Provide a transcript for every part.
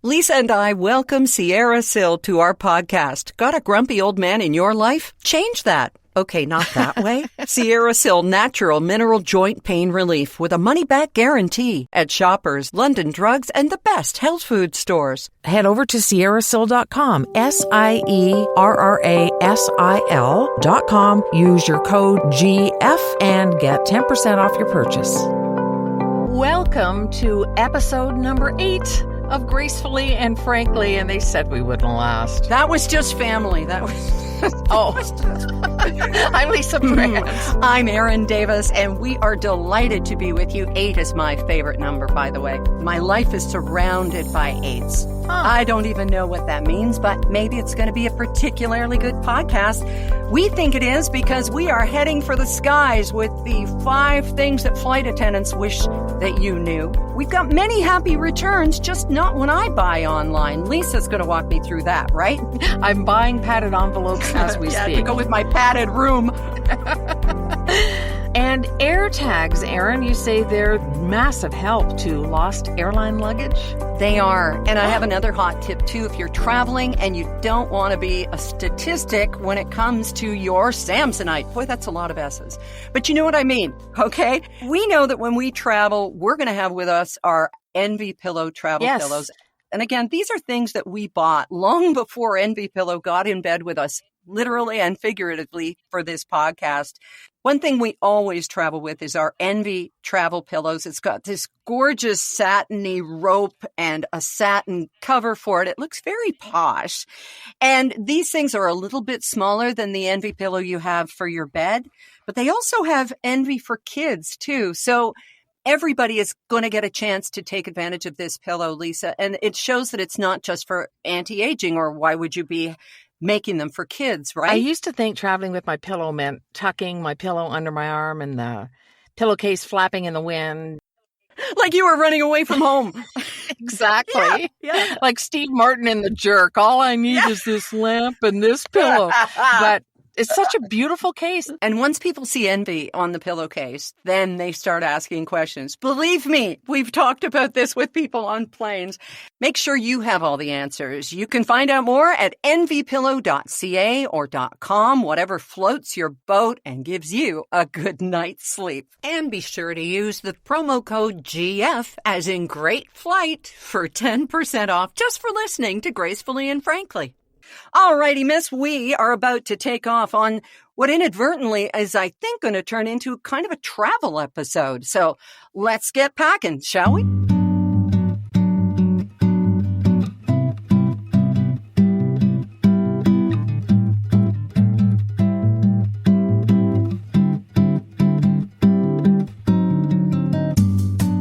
Lisa and I welcome Sierra Sil to our podcast. Got a grumpy old man in your life? Change that. Okay, not that way. Sierra Sil Natural Mineral Joint Pain Relief with a money-back guarantee at Shoppers, London Drugs, and the best health food stores. Head over to sierrasil.com, SIERRASIL.com. Use your code GF and get 10% off your purchase. Welcome to episode number 8 of Gracefully and Frankly, and they said we wouldn't last. That was just family. That was... I'm Lisa Brandt. I'm Erin Davis, and we are delighted to be with you. 8 is my favorite number, by the way. My life is surrounded by 8s. I don't even know what that means, but maybe it's going to be a particularly good podcast. We think it is because we are heading for the skies with the 5 things that flight attendants wish that you knew. We've got many happy returns, just not when I buy online. Lisa's going to walk me through that, right? I'm buying padded envelopes as we speak. To go with my padded room. And air tags, Erin, you say they're massive help to lost airline luggage? They are. And I have another hot tip, too. If you're traveling and you don't want to be a statistic when it comes to your Samsonite. Boy, that's a lot of S's. But you know what I mean, okay? We know that when we travel, we're going to have with us our Envy Pillow travel pillows. And again, these are things that we bought long before Envy Pillow got in bed with us, literally and figuratively, for this podcast. One thing we always travel with is our Envy travel pillows. It's got this gorgeous satiny rope and a satin cover for it. It looks very posh. And these things are a little bit smaller than the Envy pillow you have for your bed, but they also have Envy for kids too. So everybody is going to get a chance to take advantage of this pillow, Lisa. And it shows that it's not just for anti-aging, or why would you be making them for kids, right? I used to think traveling with my pillow meant tucking my pillow under my arm and the pillowcase flapping in the wind. Like you were running away from home. Exactly. Yeah. Like Steve Martin in The Jerk. All I need is this lamp and this pillow. But it's such a beautiful case. And once people see Envy on the pillowcase, then they start asking questions. Believe me, we've talked about this with people on planes. Make sure you have all the answers. You can find out more at envypillow.ca or .com, whatever floats your boat and gives you a good night's sleep. And be sure to use the promo code GF, as in Great Flight, for 10% off just for listening to Gracefully and Frankly. All righty, miss, we are about to take off on what inadvertently is, I think, going to turn into kind of a travel episode. So let's get packing, shall we?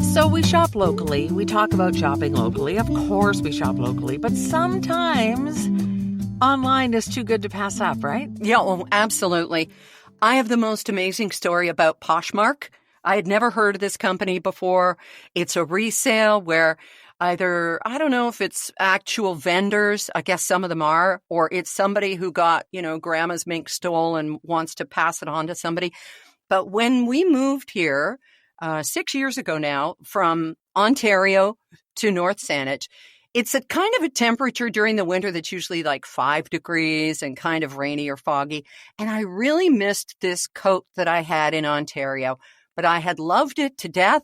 So we shop locally. We talk about shopping locally. Of course we shop locally, but sometimes online is too good to pass up, right? Yeah, well, absolutely. I have the most amazing story about Poshmark. I had never heard of this company before. It's a resale where either, I don't know if it's actual vendors, I guess some of them are, or it's somebody who got, grandma's mink stole and wants to pass it on to somebody. But when we moved here 6 years ago now from Ontario to North Saanich, it's a kind of a temperature during the winter that's usually like 5 degrees and kind of rainy or foggy. And I really missed this coat that I had in Ontario, but I had loved it to death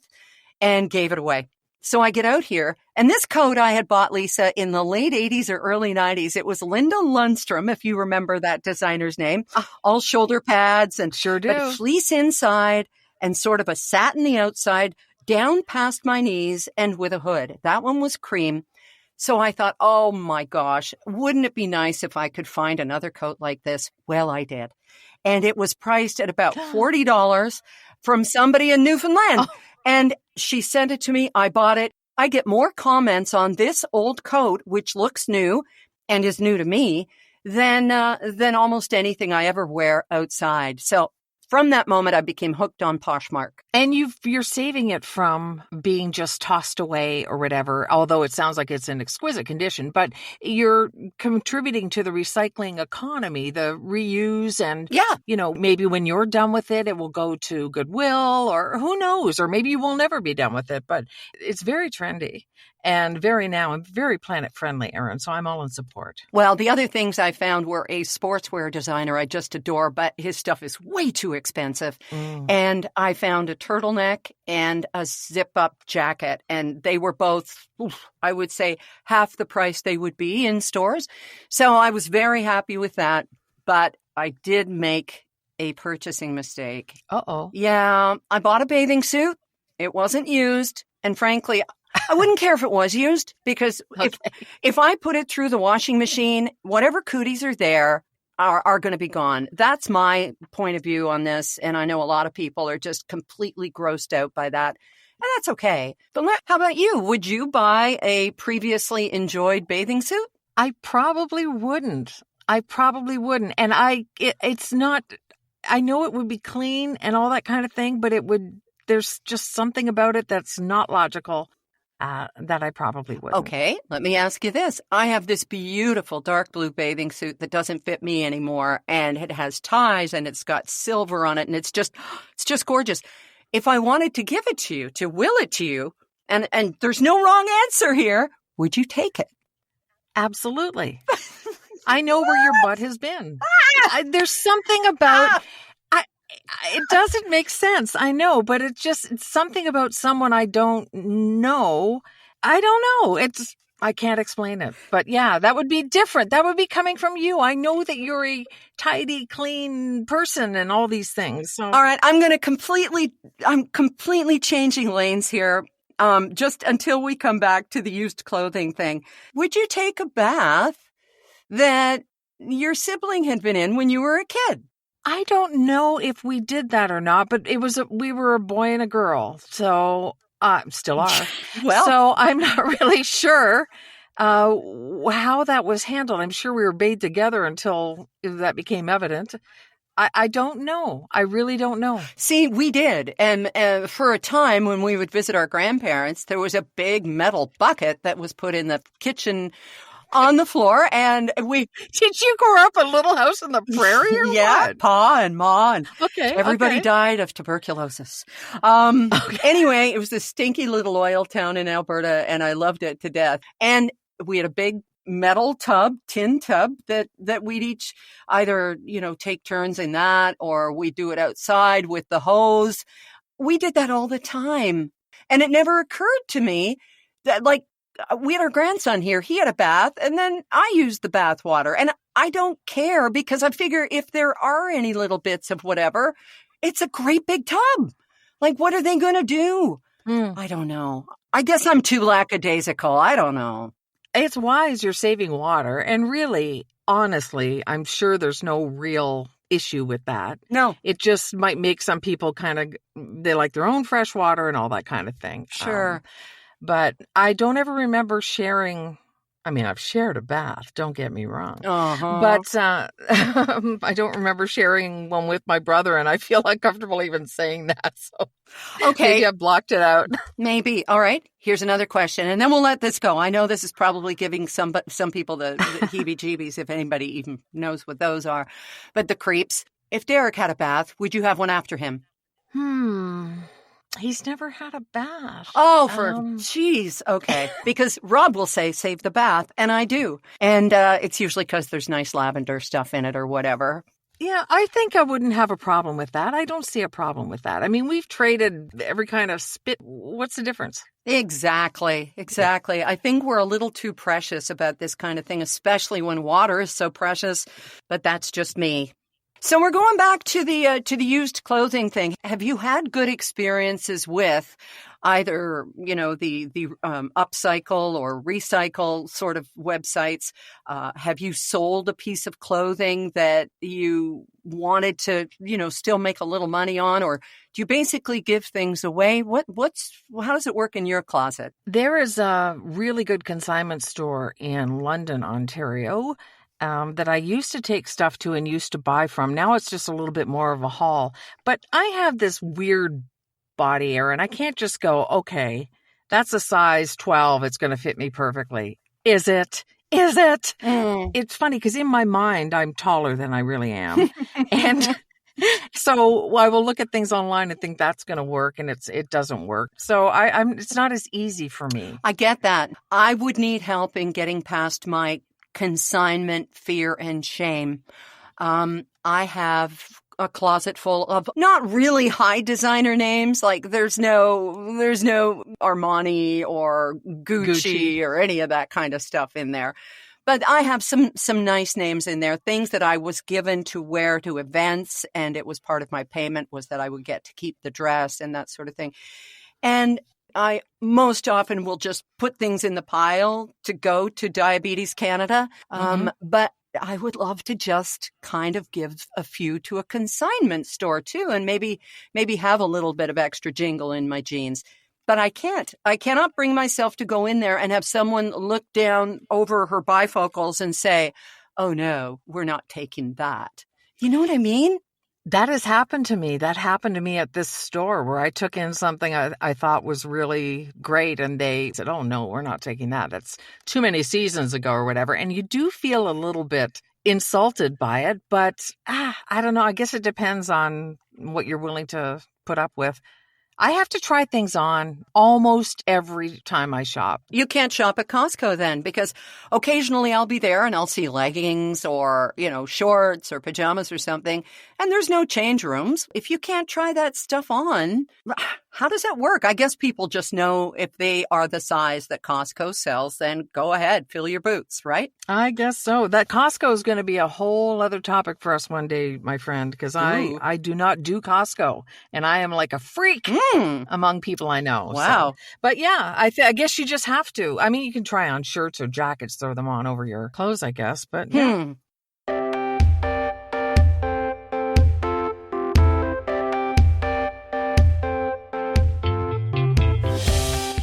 and gave it away. So I get out here, and this coat I had bought, Lisa, in the late 80s or early 90s. It was Linda Lundstrom, if you remember that designer's name. All shoulder pads and sure do. But fleece inside and sort of a satiny outside, down past my knees and with a hood. That one was cream. So I thought, oh my gosh, wouldn't it be nice if I could find another coat like this? Well, I did. And it was priced at about $40 from somebody in Newfoundland. And she sent it to me. I bought it. I get more comments on this old coat, which looks new and is new to me, than almost anything I ever wear outside. So from that moment, I became hooked on Poshmark. And you're saving it from being just tossed away or whatever, although it sounds like it's in exquisite condition, but you're contributing to the recycling economy, the reuse, and, Yeah. maybe when you're done with it, it will go to Goodwill, or who knows, or maybe you will never be done with it, but it's very trendy and very planet friendly, Erin, so I'm all in support. Well, the other things I found were a sportswear designer I just adore, but his stuff is way too expensive. And I found a turtleneck and a zip-up jacket, and they were both, I would say, half the price they would be in stores. So I was very happy with that, but I did make a purchasing mistake. Uh-oh. Yeah, I bought a bathing suit. It wasn't used, and frankly, I wouldn't care if it was used, because if I put it through the washing machine, whatever cooties are there are going to be gone. That's my point of view on this. And I know a lot of people are just completely grossed out by that. And that's okay. But how about you? Would you buy a previously enjoyed bathing suit? I probably wouldn't. And it's not, I know it would be clean and all that kind of thing, but there's just something about it that's not logical. That I probably wouldn't. Okay, let me ask you this. I have this beautiful dark blue bathing suit that doesn't fit me anymore, and it has ties, and it's got silver on it, and it's just gorgeous. If I wanted to give it to you, to will it to you, and there's no wrong answer here, would you take it? Absolutely. I know where your butt has been. There's something about... It doesn't make sense, I know, but it's something about someone I don't know. I don't know. I can't explain it. But yeah, that would be different. That would be coming from you. I know that you're a tidy, clean person and all these things. So. All right, I'm completely changing lanes here. Just until we come back to the used clothing thing. Would you take a bath that your sibling had been in when you were a kid? I don't know if we did that or not, but we were a boy and a girl, so still are. Well, so I'm not really sure how that was handled. I'm sure we were bathed together until that became evident. I don't know. I really don't know. See, we did. And for a time when we would visit our grandparents, there was a big metal bucket that was put in the kitchen on the floor, and Did you grow up a Little House on the Prairie or yeah, what? Pa and Ma, and Okay, everybody died of tuberculosis. Anyway, it was this stinky little oil town in Alberta, and I loved it to death. And we had a big metal tin tub that we'd each either, take turns in that, or we'd do it outside with the hose. We did that all the time. And it never occurred to me that, we had our grandson here. He had a bath, and then I used the bath water. And I don't care, because I figure if there are any little bits of whatever, it's a great big tub. What are they going to do? I don't know. I guess I'm too lackadaisical. I don't know. It's wise you're saving water. And really, honestly, I'm sure there's no real issue with that. No. It just might make some people they like their own fresh water and all that kind of thing. Sure. But I don't ever remember sharing. I mean, I've shared a bath, don't get me wrong. But I don't remember sharing one with my brother, and I feel uncomfortable even saying that. So okay. Maybe I blocked it out. Maybe. All right. Here's another question, and then we'll let this go. I know this is probably giving some people the heebie-jeebies, if anybody even knows what those are. But the creeps. If Derek had a bath, would you have one after him? He's never had a bath. Oh, geez. Okay. Because Rob will say, save the bath. And I do. And it's usually because there's nice lavender stuff in it or whatever. Yeah, I think I wouldn't have a problem with that. I don't see a problem with that. I mean, we've traded every kind of spit. What's the difference? Exactly. I think we're a little too precious about this kind of thing, especially when water is so precious. But that's just me. So we're going back to the used clothing thing. Have you had good experiences with either, the upcycle or recycle sort of websites? Have you sold a piece of clothing that you wanted to, still make a little money on, or do you basically give things away? How does it work in your closet? There is a really good consignment store in London, Ontario. that I used to take stuff to and used to buy from. Now it's just a little bit more of a haul. But I have this weird body, Erin. I can't just go, okay, that's a size 12. It's going to fit me perfectly. Is it? Is it? It's funny because in my mind, I'm taller than I really am. And so I will look at things online and think that's going to work, and it doesn't work. So it's not as easy for me. I get that. I would need help in getting past my consignment fear and shame. I have a closet full of not really high designer names. Like there's no Armani or Gucci or any of that kind of stuff in there. But I have some nice names in there, things that I was given to wear to events, and it was part of my payment was that I would get to keep the dress and that sort of thing. And I most often will just put things in the pile to go to Diabetes Canada. But I would love to just kind of give a few to a consignment store too, and maybe have a little bit of extra jingle in my jeans. But I can't. I cannot bring myself to go in there and have someone look down over her bifocals and say, oh no, we're not taking that. You know what I mean? That has happened to me. That happened to me at this store where I took in something I thought was really great. And they said, oh, no, we're not taking that. That's too many seasons ago or whatever. And you do feel a little bit insulted by it. But I don't know. I guess it depends on what you're willing to put up with. I have to try things on almost every time I shop. You can't shop at Costco then, because occasionally I'll be there and I'll see leggings or, shorts or pajamas or something, and there's no change rooms. If you can't try that stuff on, how does that work? I guess people just know if they are the size that Costco sells, then go ahead, fill your boots, right? I guess so. That Costco is going to be a whole other topic for us one day, my friend, because I do not do Costco, and I am like a freak among people I know. Wow. So. But yeah, I guess you just have to. I mean, you can try on shirts or jackets, throw them on over your clothes, I guess. But yeah.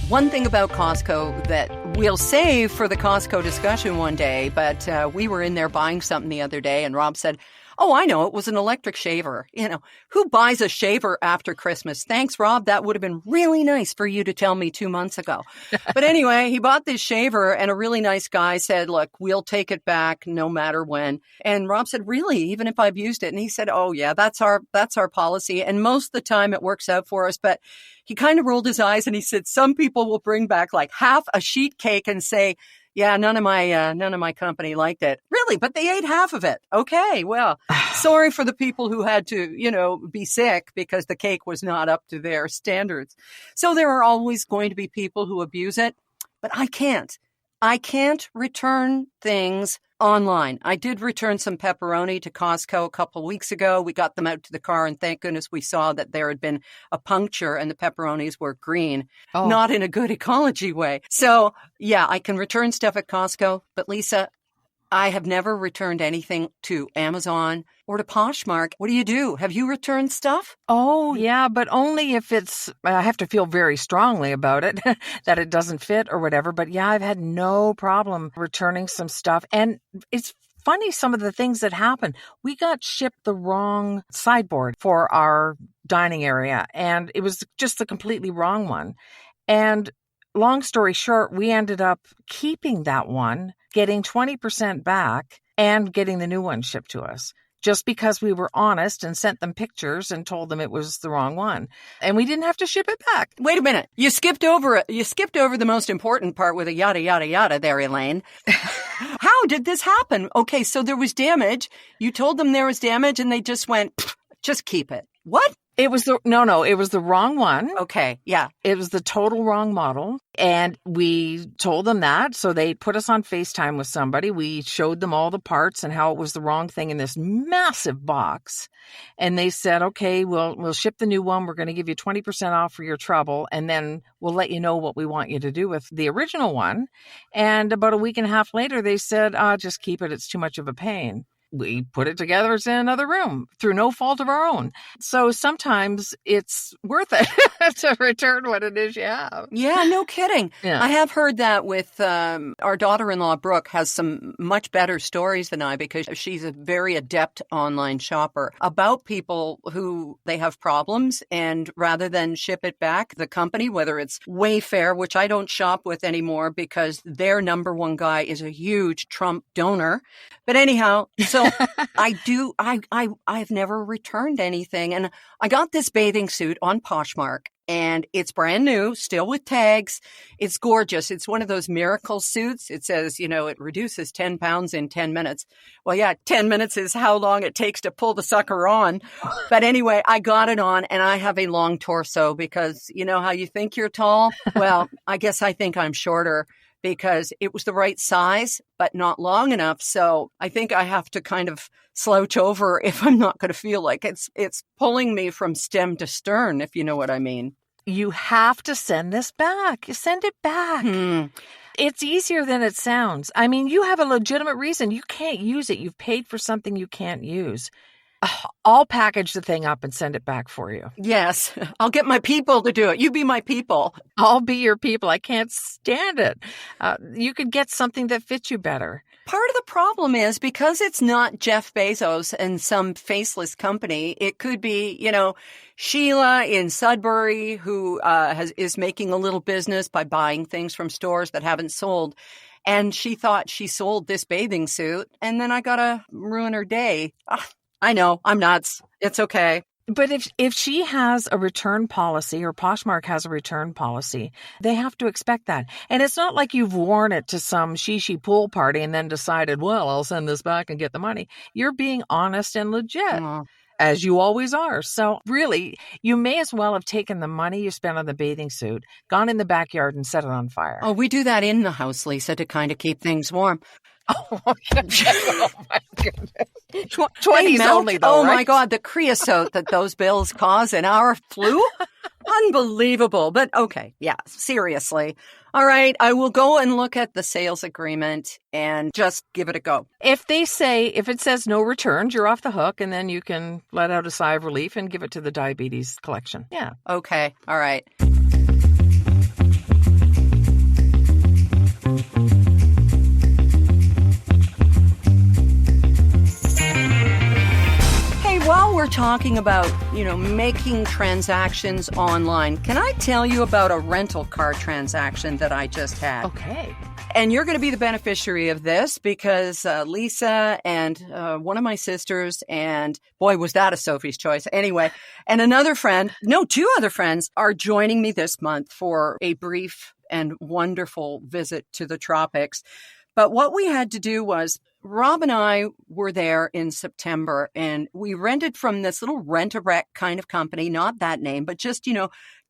One thing about Costco that we'll save for the Costco discussion one day, but we were in there buying something the other day and Rob said, oh, I know, it was an electric shaver. Who buys a shaver after Christmas? Thanks, Rob. That would have been really nice for you to tell me 2 months ago. But anyway, he bought this shaver and a really nice guy said, look, we'll take it back no matter when. And Rob said, really, even if I've used it? And he said, oh, yeah, that's our policy. And most of the time it works out for us. But he kind of rolled his eyes and he said, some people will bring back like half a sheet cake and say, yeah, none of my company liked it. Really? But they ate half of it. Okay, well, sorry for the people who had to, be sick because the cake was not up to their standards. So there are always going to be people who abuse it, but I can't. I can't return things online. I did return some pepperoni to Costco a couple of weeks ago. We got them out to the car, and thank goodness we saw that there had been a puncture and the pepperonis were green, not in a good ecology way. So, yeah, I can return stuff at Costco, but Lisa, I have never returned anything to Amazon or to Poshmark. What do? Have you returned stuff? Oh, yeah, but only if I have to feel very strongly about it, that it doesn't fit or whatever. But yeah, I've had no problem returning some stuff. And it's funny, some of the things that happen. We got shipped the wrong sideboard for our dining area, and it was just the completely wrong one. And long story short, we ended up keeping that one, getting 20% back, and getting the new one shipped to us. Just because we were honest and sent them pictures and told them it was the wrong one. And we didn't have to ship it back. Wait a minute. You skipped over it. You skipped over the most important part with a yada, yada, yada there, Elaine. How did this happen? Okay, so there was damage. You told them there was damage and they just went, just keep it. What? It was it was the wrong one. Okay, yeah. It was the total wrong model. And we told them that. So they put us on FaceTime with somebody. We showed them all the parts and how it was the wrong thing in this massive box. And they said, okay, we'll ship the new one. We're going to give you 20% off for your trouble. And then we'll let you know what we want you to do with the original one. And about a week and a half later, they said, just keep it. It's too much of a pain. we put it together in another room through no fault of our own. So sometimes it's worth it to return what it is you have. Yeah, no kidding. Yeah. I have heard that with our daughter-in-law, Brooke, has some much better stories than I because she's a very adept online shopper about people who they have problems, and rather than ship it back, the company, whether it's Wayfair, which I don't shop with anymore because their number one guy is a huge Trump donor. But anyhow, so I've never returned anything. And I got this bathing suit on Poshmark. And it's brand new, still with tags. It's gorgeous. It's one of those miracle suits. It says, it reduces 10 pounds in 10 minutes. Well, yeah, 10 minutes is how long it takes to pull the sucker on. But anyway, I got it on and I have a long torso because you know how you think you're tall? Well, I guess I think I'm shorter because it was the right size, but not long enough. So I think I have to kind of slouch over if I'm not going to feel like it's pulling me from stem to stern, if you know what I mean. You have to send this back. Send it back. It's easier than it sounds. I mean, you have a legitimate reason. You can't use it. You've paid for something you can't use. I'll package the thing up and send it back for you. Yes, I'll get my people to do it. You be my people. I'll be your people. I can't stand it. You could get something that fits you better. Part of the problem is because it's not Jeff Bezos and some faceless company, it could be, Sheila in Sudbury who is making a little business by buying things from stores that haven't sold. And she thought she sold this bathing suit, and then I got to ruin her day. I know, I'm nuts. It's okay. But if she has a return policy, or Poshmark has a return policy, they have to expect that. And it's not like you've worn it to some she pool party and then decided, well, I'll send this back and get the money. You're being honest and legit, as you always are. So really, you may as well have taken the money you spent on the bathing suit, gone in the backyard and set it on fire. Oh, we do that in the house, Lisa, to kind of keep things warm. Oh, my goodness. 20s only, though, oh, right? my God, the creosote that those bills cause in our flu? Unbelievable. But okay, yeah, seriously. All right, I will go and look at the sales agreement and just give it a go. If it says no returns, you're off the hook, and then you can let out a sigh of relief and give it to the diabetes collection. Yeah. Okay, all right. While we're talking about, making transactions online, can I tell you about a rental car transaction that I just had? Okay. And you're going to be the beneficiary of this because Lisa and one of my sisters, and boy, was that a Sophie's choice. Anyway, and two other friends are joining me this month for a brief and wonderful visit to the tropics. But what we had to do was Rob and I were there in September, and we rented from this little rent-a-wreck kind of company, not that name, but just,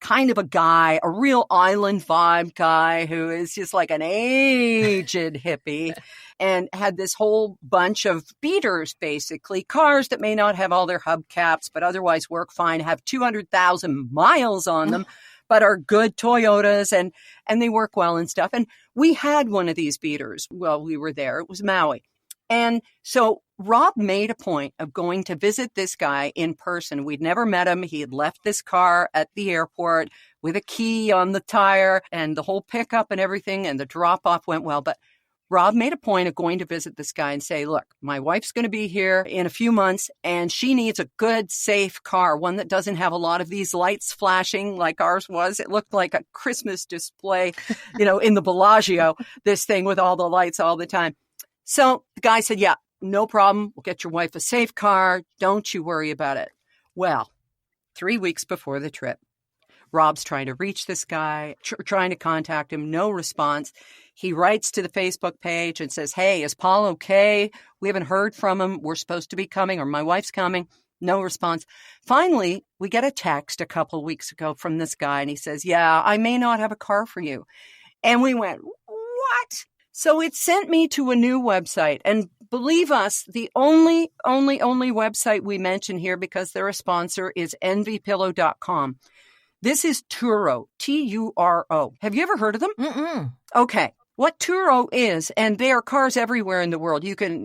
kind of a guy, a real island vibe guy who is just like an aged hippie and had this whole bunch of beaters, basically, cars that may not have all their hubcaps, but otherwise work fine, have 200,000 miles on them. But are good Toyotas and they work well and stuff. And we had one of these beaters while we were there. It was Maui. And so Rob made a point of going to visit this guy in person. We'd never met him. He had left this car at the airport with a key on the tire and the whole pickup and everything. And the drop off went well. But Rob made a point of going to visit this guy and say, look, my wife's going to be here in a few months and she needs a good, safe car, one that doesn't have a lot of these lights flashing like ours was. It looked like a Christmas display, in the Bellagio, this thing with all the lights all the time. So the guy said, yeah, no problem. We'll get your wife a safe car. Don't you worry about it. Well, 3 weeks before the trip, Rob's trying to reach this guy, trying to contact him, no response. He writes to the Facebook page and says, hey, is Paul okay? We haven't heard from him. We're supposed to be coming, or my wife's coming. No response. Finally, we get a text a couple of weeks ago from this guy, and he says, yeah, I may not have a car for you. And we went, what? So it sent me to a new website. And believe us, the only website we mention here, because they're a sponsor, is envypillow.com. This is Turo, Turo. Have you ever heard of them? Mm-mm. Okay. what Turo is, and there are cars everywhere in the world. You can,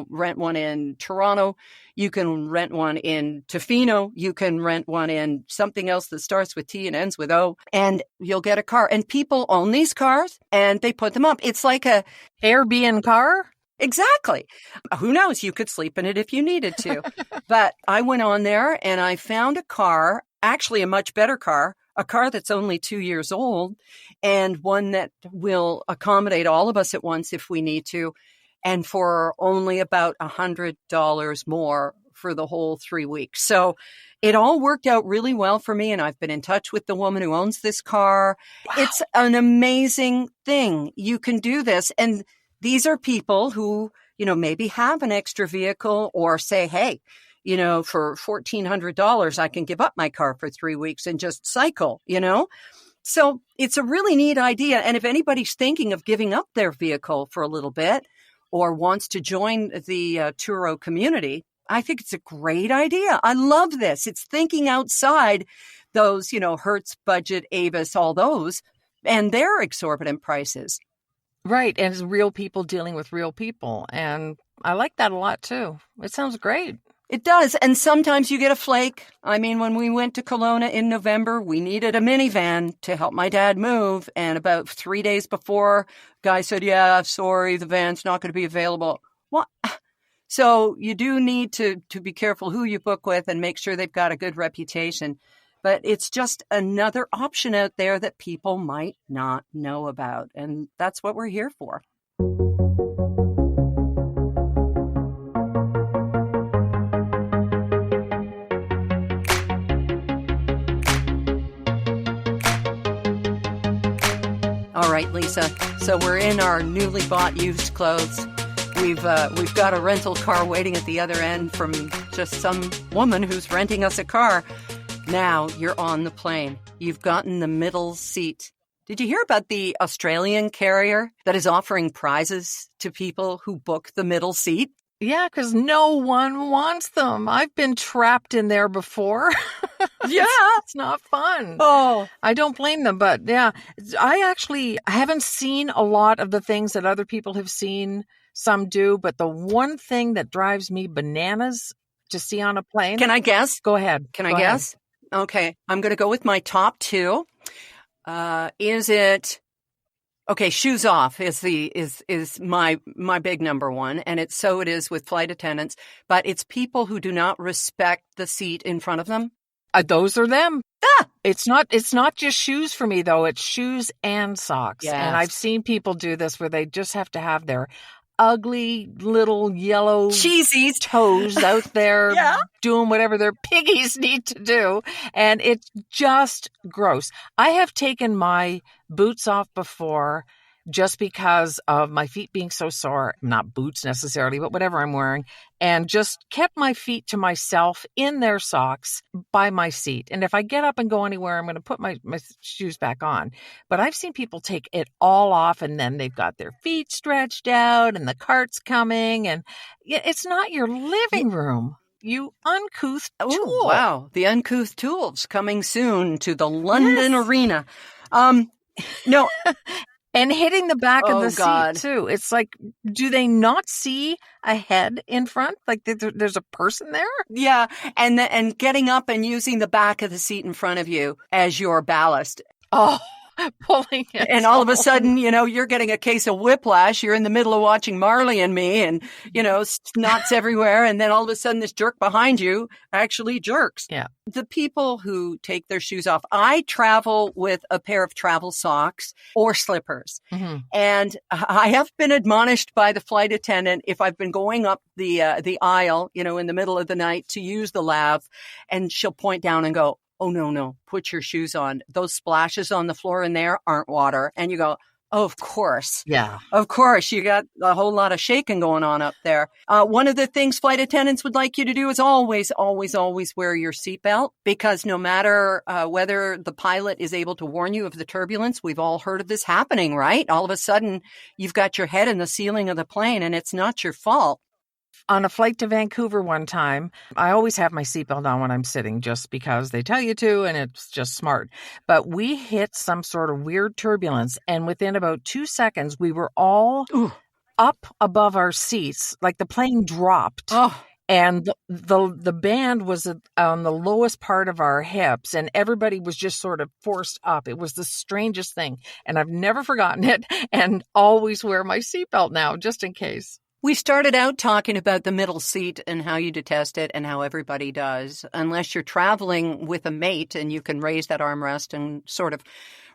rent one in Toronto. You can rent one in Tofino. You can rent one in something else that starts with T and ends with O, and you'll get a car. And people own these cars and they put them up. It's like a Airbnb car? Exactly. Who knows? You could sleep in it if you needed to. But I went on there and I found a car, actually a much better car, a car that's only 2 years old and one that will accommodate all of us at once if we need to. And for only about $100 more for the whole 3 weeks. So it all worked out really well for me. And I've been in touch with the woman who owns this car. Wow. It's an amazing thing. You can do this. And these are people who, maybe have an extra vehicle or say, hey, for $1,400, I can give up my car for 3 weeks and just cycle, So it's a really neat idea. And if anybody's thinking of giving up their vehicle for a little bit or wants to join the Turo community, I think it's a great idea. I love this. It's thinking outside those, Hertz, Budget, Avis, all those, and their exorbitant prices. Right. And it's real people dealing with real people. And I like that a lot, too. It sounds great. It does. And sometimes you get a flake. I mean, when we went to Kelowna in November, we needed a minivan to help my dad move. And about 3 days before, guy said, yeah, sorry, the van's not going to be available. What? So you do need to be careful who you book with and make sure they've got a good reputation. But it's just another option out there that people might not know about. And that's what we're here for. All right, Lisa. So we're in our newly bought used clothes. We've got a rental car waiting at the other end from just some woman who's renting us a car. Now you're on the plane. You've gotten the middle seat. Did you hear about the Australian carrier that is offering prizes to people who book the middle seat? Yeah, because no one wants them. I've been trapped in there before. Yeah. It's not fun. Oh. I don't blame them, but yeah. I haven't seen a lot of the things that other people have seen. Some do, but the one thing that drives me bananas to see on a plane. Can I guess? Go ahead. Can I guess? Okay, I'm going to go with my top two. Is it okay? Shoes off is my big number one, and it is with flight attendants. But it's people who do not respect the seat in front of them. Those are them. Ah! It's not just shoes for me though. It's shoes and socks. Yes. And I've seen people do this where they just have to have their ugly little yellow cheesy toes out there yeah. doing whatever their piggies need to do. And it's just gross. I have taken my boots off before just because of my feet being so sore, not boots necessarily, but whatever I'm wearing, and just kept my feet to myself in their socks by my seat. And if I get up and go anywhere, I'm going to put my shoes back on. But I've seen people take it all off and then they've got their feet stretched out and the cart's coming. And it's not your living room. You uncouth tool. Oh, wow. The uncouth tools coming soon to the London Arena. No. And hitting the back of the God. seat, too. It's like, do they not see a head in front? Like there's a person there? Yeah. And getting up and using the back of the seat in front of you as your ballast. Oh, pulling it. And all of a sudden, you're getting a case of whiplash. You're in the middle of watching Marley and Me and, snots everywhere. And then all of a sudden this jerk behind you actually jerks. Yeah. The people who take their shoes off, I travel with a pair of travel socks or slippers. Mm-hmm. And I have been admonished by the flight attendant if I've been going up the aisle, in the middle of the night to use the lav, and she'll point down and go, oh, no, put your shoes on. Those splashes on the floor in there aren't water. And you go, oh, of course. Yeah. Of course. You got a whole lot of shaking going on up there. One of the things flight attendants would like you to do is always, always, always wear your seatbelt, because no matter whether the pilot is able to warn you of the turbulence, we've all heard of this happening, right? All of a sudden, you've got your head in the ceiling of the plane and it's not your fault. On a flight to Vancouver one time, I always have my seatbelt on when I'm sitting just because they tell you to and it's just smart. But we hit some sort of weird turbulence, and within about 2 seconds, we were all Ooh. up above our seats, like the plane dropped. Oh, And the band was on the lowest part of our hips, and everybody was just sort of forced up. It was the strangest thing, and I've never forgotten it, and always wear my seatbelt now, just in case. we started out talking about the middle seat and how you detest it and how everybody does, unless you're traveling with a mate and you can raise that armrest and sort of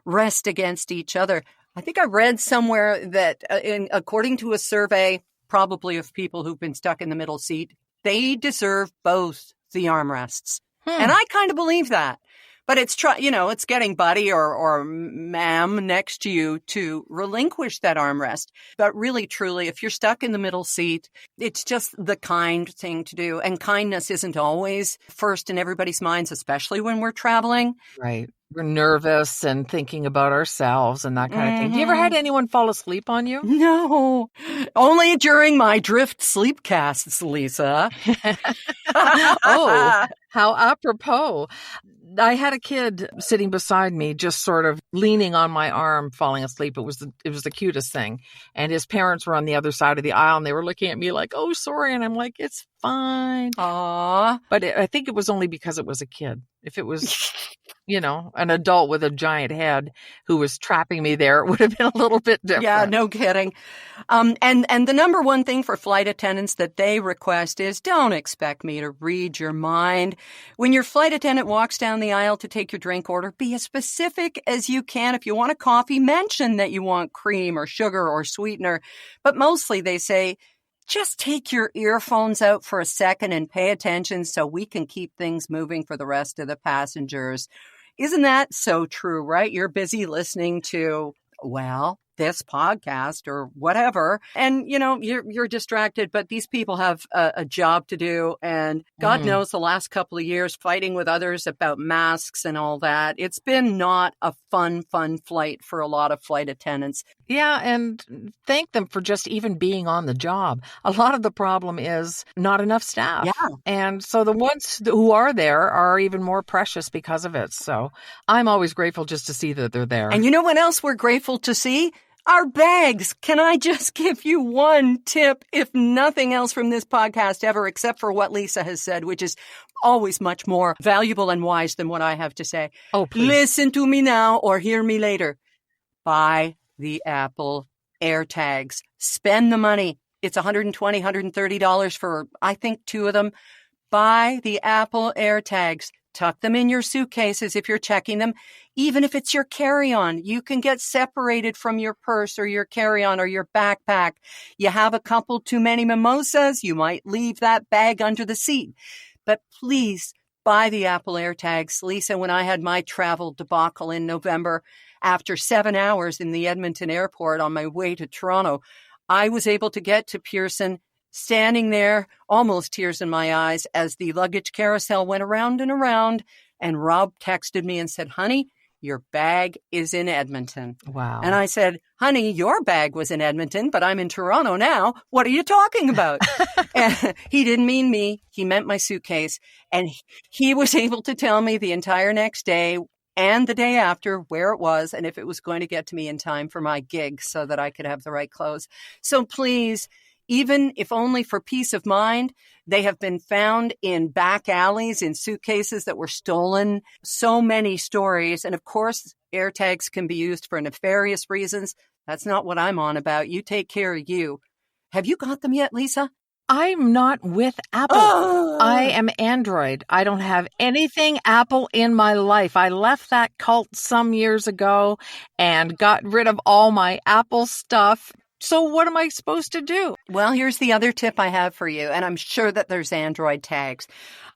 rest against each other. I think I read somewhere that according to a survey, probably of people who've been stuck in the middle seat, they deserve both the armrests. And I kind of believe that. But it's it's getting buddy or ma'am next to you to relinquish that armrest. But really, truly, if you're stuck in the middle seat, it's just the kind thing to do. And kindness isn't always first in everybody's minds, especially when we're traveling. Right. We're nervous and thinking about ourselves and that kind of thing. Do you ever had anyone fall asleep on you? No, only during my drift sleep casts, Lisa. Oh, how apropos. I had a kid sitting beside me, just sort of leaning on my arm, falling asleep. It was the cutest thing. And his parents were on the other side of the aisle, and they were looking at me like, "Oh, sorry." And I'm like, "It's fine." Aw. But I think it was only because it was a kid. If it was, an adult with a giant head who was trapping me there, it would have been a little bit different. Yeah, no kidding. And the number one thing for flight attendants that they request is don't expect me to read your mind. When your flight attendant walks down the aisle to take your drink order, be as specific as you can. If you want a coffee, mention that you want cream or sugar or sweetener. But mostly they say, just take your earphones out for a second and pay attention so we can keep things moving for the rest of the passengers. Isn't that so true, right? You're busy listening to, this podcast or whatever. And, you're distracted, but these people have a job to do. And God knows the last couple of years fighting with others about masks and all that. It's been not a fun flight for a lot of flight attendants. Yeah, and thank them for just even being on the job. A lot of the problem is not enough staff. Yeah. And so the ones who are there are even more precious because of it. So I'm always grateful just to see that they're there. And you know what else we're grateful to see? Our bags. Can I just give you one tip, if nothing else from this podcast ever, except for what Lisa has said, which is always much more valuable and wise than what I have to say. Oh, please. Listen to me now or hear me later. Buy the Apple AirTags. Spend the money. It's $120, $130 for, I think, 2 of them. Buy the Apple AirTags. Tuck them in your suitcases if you're checking them. Even if it's your carry-on, you can get separated from your purse or your carry-on or your backpack. You have a couple too many mimosas, you might leave that bag under the seat. But please buy the Apple AirTags. Lisa, when I had my travel debacle in November, after 7 hours in the Edmonton airport on my way to Toronto, I was able to get to Pearson, standing there, almost tears in my eyes, as the luggage carousel went around and around, and Rob texted me and said, "Honey, your bag is in Edmonton." Wow. And I said, "Honey, your bag was in Edmonton, but I'm in Toronto now. What are you talking about?" And he didn't mean me. He meant my suitcase. And he was able to tell me the entire next day and the day after where it was and if it was going to get to me in time for my gig so that I could have the right clothes. So please, even if only for peace of mind, they have been found in back alleys, in suitcases that were stolen. So many stories. And of course, AirTags can be used for nefarious reasons. That's not what I'm on about. You take care of you. Have you got them yet, Lisa? I'm not with Apple. Oh. I am Android. I don't have anything Apple in my life. I left that cult some years ago and got rid of all my Apple stuff. So what am I supposed to do? Well, here's the other tip I have for you, and I'm sure that there's Android tags.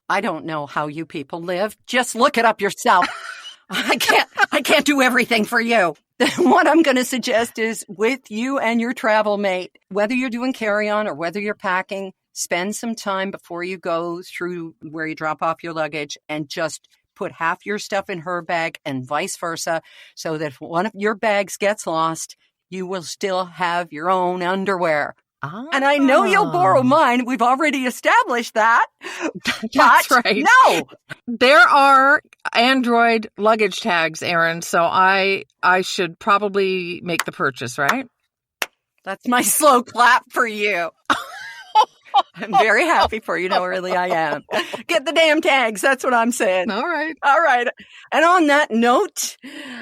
I don't know how you people live. Just look it up yourself. I can't do everything for you. What I'm going to suggest is with you and your travel mate, whether you're doing carry-on or whether you're packing, spend some time before you go through where you drop off your luggage and just put half your stuff in her bag and vice versa, so that if one of your bags gets lost, you will still have your own underwear. And I know you'll borrow mine. We've already established that. That's But right. No. There are Android luggage tags, Erin, so I should probably make the purchase, right? That's my slow clap for you. I'm very happy for you. No, really, I am. Get the damn tags. That's what I'm saying. All right. All right. And on that note,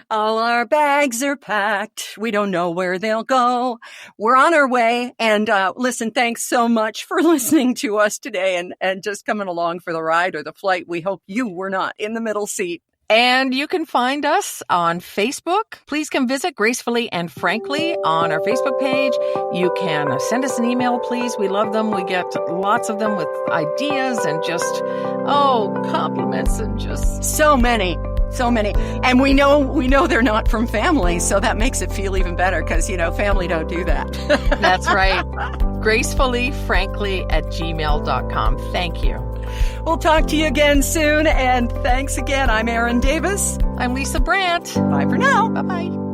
all our bags are packed. We don't know where they'll go. We're on our way. And listen, thanks so much for listening to us today and just coming along for the ride or the flight. We hope you were not in the middle seat. And you can find us on Facebook. Please come visit Gracefully and Frankly on our Facebook page. You can send us an email, please. We love them. We get lots of them with ideas and just, compliments and just so many. And we know they're not from family, so that makes it feel even better because, family don't do that. That's right. gracefullyfrankly@gmail.com. Thank you. We'll talk to you again soon, and thanks again. I'm Erin Davis. I'm Lisa Brandt. Bye for now. Bye-bye.